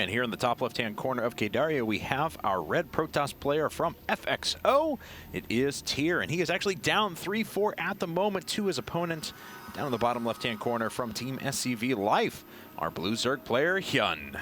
And here in the top left-hand corner of Khaydaria, we have our red Protoss player from FXO. It is TSL, and he is actually down 3-4 at the moment to his opponent. Down in the bottom left-hand corner from Team SCV Life, our blue Zerg player, HyuN.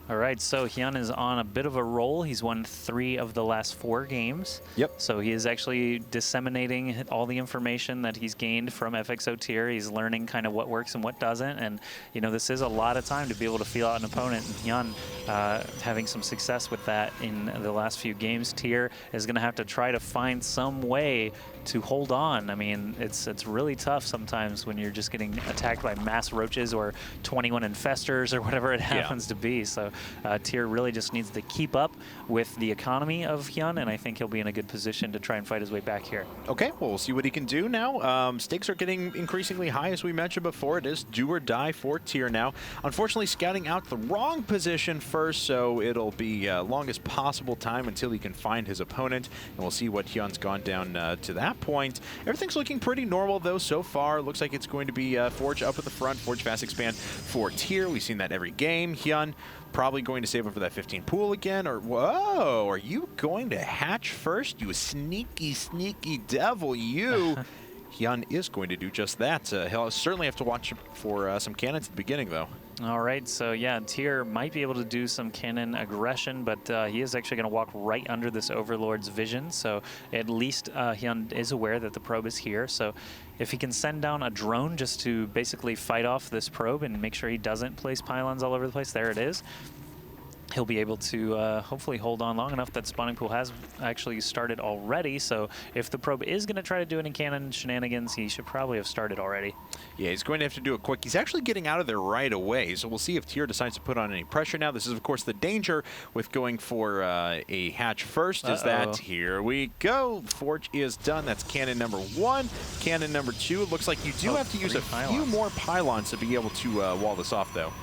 All right, so HyuN is on a bit of a roll. He's won 3 of the last 4 games. Yep. So he is actually disseminating all the information that he's gained from FXO.Tear. He's learning kind of what works and what doesn't. And, you know, this is a lot of time to be able to feel out an opponent. And HyuN having some success with that in the last few games. TSL is going to have to try to find some way to hold on. I mean, it's really tough sometimes when you're just getting attacked by mass roaches or 21 infestors or whatever it happens to be. So TSL really just needs to keep up with the economy of HyuN, and I think he'll be in a good position to try and fight his way back here. Okay, well, we'll see what he can do now. Stakes are getting increasingly high, as we mentioned before. It is do or die for TSL now. Unfortunately, scouting out the wrong position first, so it'll be longest possible time until he can find his opponent, and we'll see what HyuN's gone down to that point. Everything's looking pretty normal, though, so far. Looks like it's going to be Forge up at the front, Forge Fast Expand for TSL. We've seen that every game. HyuN probably going to save him for that 15 pool again, or whoa, are you going to hatch first, you sneaky, sneaky devil, you? HyuN is going to do just that. He'll certainly have to watch for some cannons at the beginning, though. All right, so yeah, TSL might be able to do some cannon aggression, but he is actually going to walk right under this Overlord's vision, so at least HyuN is aware that the probe is here. So if he can send down a drone just to basically fight off this probe and make sure he doesn't place pylons all over the place, there it is, he'll be able to hopefully hold on long enough that spawning pool has actually started already. So if the probe is going to try to do any cannon shenanigans, he should probably have started already. Yeah, he's going to have to do it quick. He's actually getting out of there right away. So we'll see if TSL decides to put on any pressure now. This is, of course, the danger with going for a hatch first is that here we go. Forge is done. That's cannon number 1. Cannon number 2. It looks like you do have to use a few more pylons to be able to wall this off, though.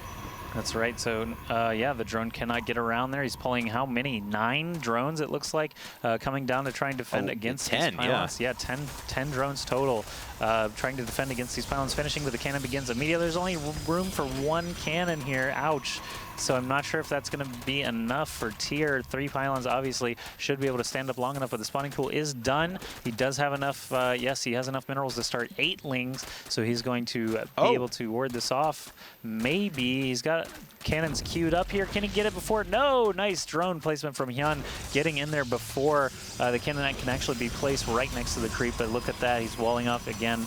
That's right. So, yeah, the drone cannot get around there. He's pulling how many? 9 drones, it looks like, coming down to try and defend against 10, these pylons. Yeah, 10 drones total, trying to defend against these pylons. Finishing with the cannon begins immediately. There's only room for 1 cannon here. Ouch. So I'm not sure if that's going to be enough for TSL. 3 pylons obviously should be able to stand up long enough, but the spawning pool is done. He does have enough, yes, he has enough minerals to start 8 lings, so he's going to be able to ward this off. Maybe he's got cannons queued up here. Can he get it before? No! Nice drone placement from HyuN, getting in there before the cannon can actually be placed right next to the creep, but look at that, he's walling off again.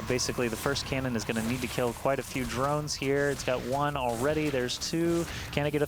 Basically, the first cannon is going to need to kill quite a few drones here. It's got 1 already, there's 2. Can I get a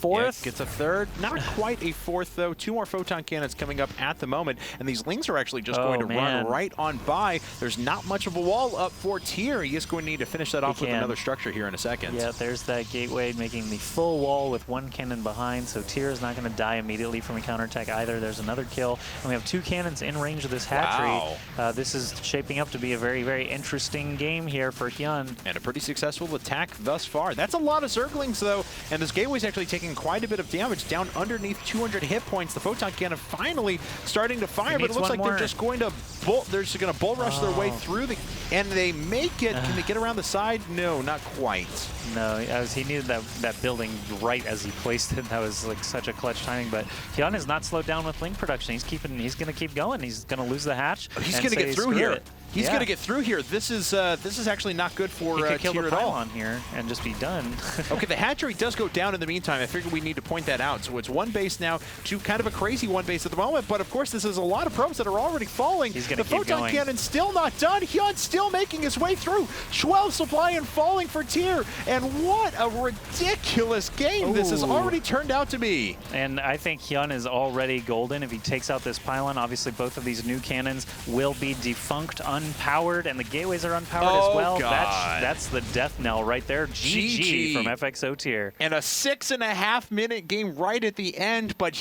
4th? Yeah, gets a 3rd. Not quite a 4th, though. 2 more photon cannons coming up at the moment, and these lings are actually just going to run right on by. There's not much of a wall up for TSL. He is going to need to finish that off with another structure here in a second. Yeah, there's that gateway making the full wall with 1 cannon behind, so TSL is not going to die immediately from a counterattack either. There's another kill, and we have 2 cannons in range of this hatchery. Wow. This is shaping up to be a very, very interesting game here for HyuN. And a pretty successful attack thus far. That's a lot of Zerglings, though, and this gateway's actually taking quite a bit of damage, down underneath 200 hit points. The photon cannon finally starting to fire, but it looks like they're just going to bull rush their way through and they make it. Can they get around the side? No, not quite. No, he needed that building right as he placed it. That was like such a clutch timing, but HyuN is not slowed down with link production. He's going to keep going. He's going to lose the hatch. He's going to get through here. He's going to get through here. This is actually not good for TSL at all. On here and just be done. Okay, the hatchery does go down in the meantime. I figured we need to point that out. So it's 1 base now to kind of a crazy 1 base at the moment. But of course, this is a lot of probes that are already falling. He's going to keep going. The photon cannon still not done. HyuN still making his way through. 12 supply and falling for TSL. And what a ridiculous game this has already turned out to be. And I think HyuN is already golden if he takes out this pylon. Obviously, both of these new cannons will be defunct, unpowered, and the gateways are unpowered as well. That's the death knell right there. GG from FXO.Tear. And a 6.5-minute game right at the end, but